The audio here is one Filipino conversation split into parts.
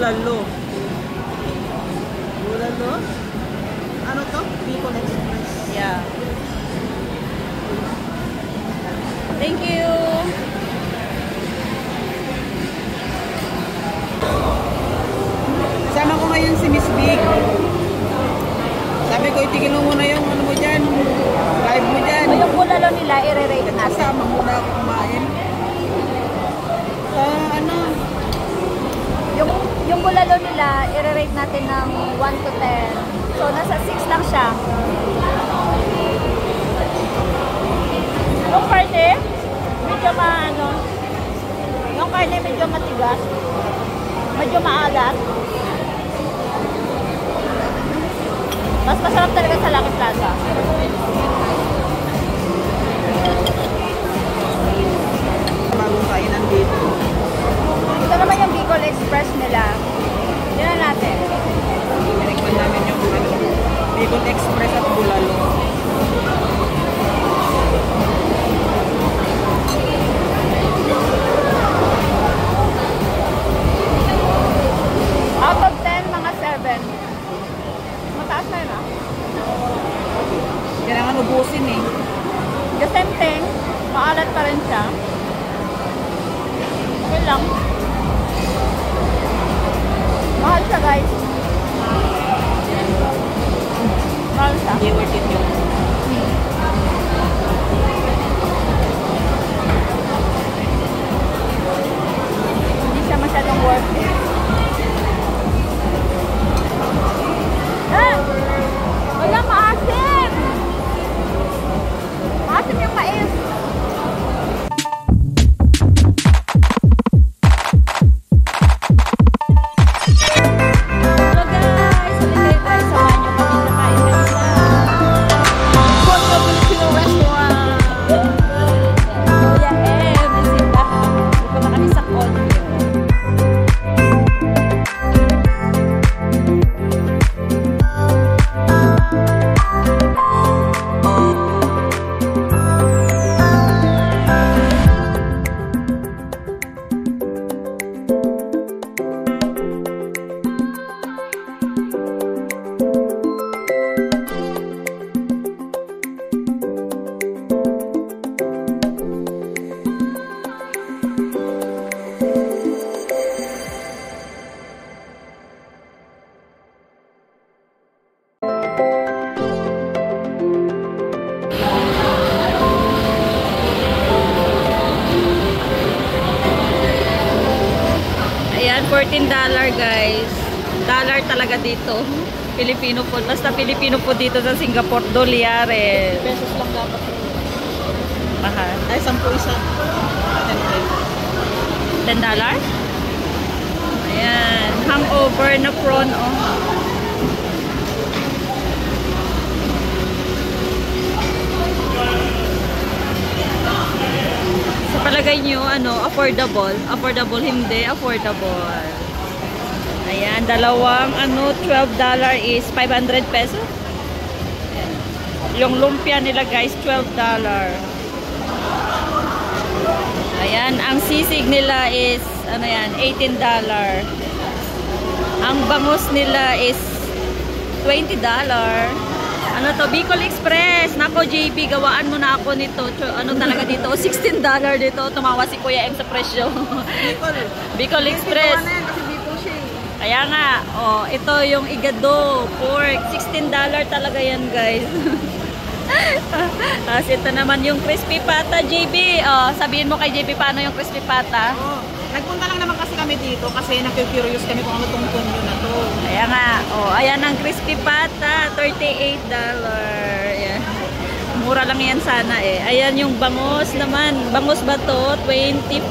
bulalo. Bulalo? Ano to? Bicol Express. Yeah. Thank you. Kasama ko ngayon si Miss Big. Sabi ko, itigil mo muna yung ano mo dyan. Live mo dyan. So, yung bulalo nila, i-rate natin. Kasama muna ako kumain. Ano? Yung bulalo nila, i-rate natin ng 1 to 10. So, nasa 6 lang siya. Yung karne, medyo yung karne medyo matigas. Medyo maalat. Mas masarap talaga sa Lucky Plaza. Bagong kainan dito. Ito naman yung Bicol Express nila. Yan natin. Tinikman namin yung Bicol Express at bulalo. Out of 10, mga 7. Mataas na yun, ah. Kailangan ubusin eh. The same thing, maalat pa rin siya. Okay lang. Mahal siya, guys. Mahal siya. Hindi worth it yun. Hindi siya masyadong worth it. Ah! Wala, maasim! Maasim yung mais. Hello guys! Halika tayo, samahan niyo kami na kain kami sa Condo Filipino Restaurant! Kuya M, Isinda. Dito na kami sa Condo. Ayan, $14 guys. Dollar talaga dito. Filipino food. Basta Filipino food dito sa Singapore. $10. Pesos lang dapat. Mahal. Ay, 10 isa. $10? Ayan. Hangover na prawn, oh. Sa palagay nyo, affordable? Affordable, hindi affordable. Ayan, dalawang, $12 is 500 pesos. Ayan. Yung lumpia nila guys, $12. Ayan, ang sisig nila is, $18. Ang bangus nila is $20. Ano to? Bicol Express. Nako, JB, gawaan mo na ako nito. Talaga dito? $16 dito. Tumawa si Kuya M sa presyo. Bicol Express. Kaya nga, oh, ito yung igado, pork. $16 talaga yan, guys. Tapos ito naman yung crispy pata, JB. Oh, sabihin mo kay JB paano yung crispy pata. Oh, nagpunta lang naman kasi kami dito kasi naku-curious kami kung ano tong tunyo na to. Kaya nga, oh, ayan ang crispy pata, $38. Ayan. Mura lang yan sana eh. Ayan yung bangus naman. Bangus ba to? $25.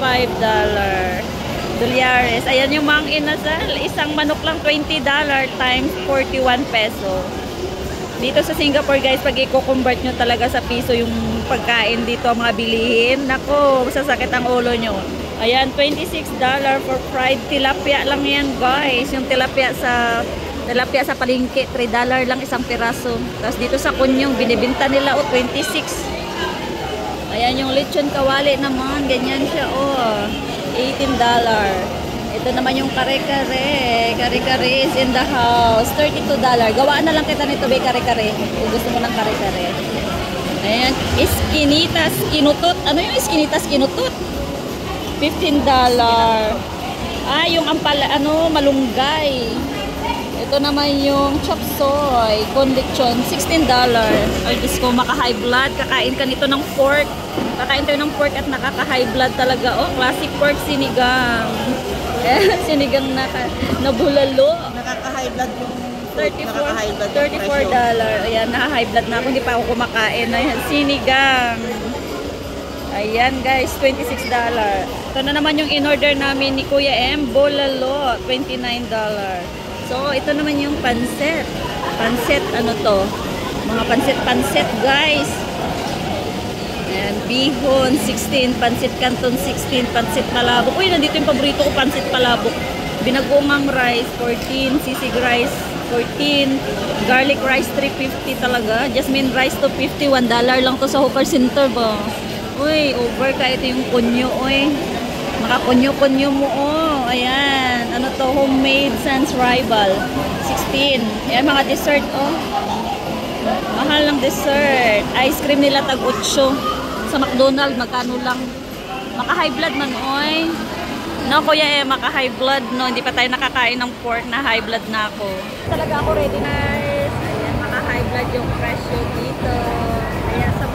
Dolyares. Ayan yung mang inasal. Isang manok lang $20 times 41 peso. Dito sa Singapore guys, pag i-convert nyo talaga sa piso yung pagkain dito, mga bilihin. Nako, sasakit ang ulo nyo. Ayan, $26 for fried tilapia lang yan guys. Yung tilapia sa palengke, $3 lang isang piraso. Tapos dito sa Kunyong, binibinta nila, $26. Ayan yung lechon kawali naman, ganyan siya, $18. Ito naman yung kare-kare. Kare-kare is in the house. $32. Gawaan na lang kita nito, be, kare-kare. Kung gusto mo ng kare-kare. Ayan. Iskinitas, kinutot. Ano yung iskinitas, kinutot? $15. Ah, yung ampala, ano, malunggay. Ito naman yung chop suey, con lechon, $16. Ay, Diyos ko, maka-high blood. Kakain ka nito ng pork. Kakain tayo ng pork at nakaka-high blood talaga. Oh, classic pork sinigang. Sinigang na bulalo. Nakaka-high blood yung $34. Ayan, naka-high blood na ako. Hindi pa ako kumakain. Ayan, sinigang. Ayan guys, $26. Ito na naman yung in-order namin ni Kuya M. Bulalo, $29. So, ito naman yung pansit. Pansit, ano to? Mga pansit-pansit, guys. Ayan, bihon, 16. Pansit canton, 16. Pansit palabok. Uy, nandito yung paborito ko, pansit palabok. Binagongang rice, 14. Sisig rice, 14. Garlic rice, 350 talaga. Jasmine rice, 250. $1 lang to sa Hawker Center ba? Uy, over ka. Ito yung kunyo, uy. Makakunyo-kunyo mo, oh. Ayan. Ano to? Homemade Sans Rival. 16. Ayan, mga dessert, oh. Mahal ng dessert. Ice cream nila tag-8. Sa McDonald's, magkano lang. Maka-high blood man, oy. No, Kuya, maka-high blood, no. Hindi pa tayo nakakain ng pork na high blood na ako. Talaga ako ready, guys. Ayan, maka-high blood yung presyo dito. Ayan, sa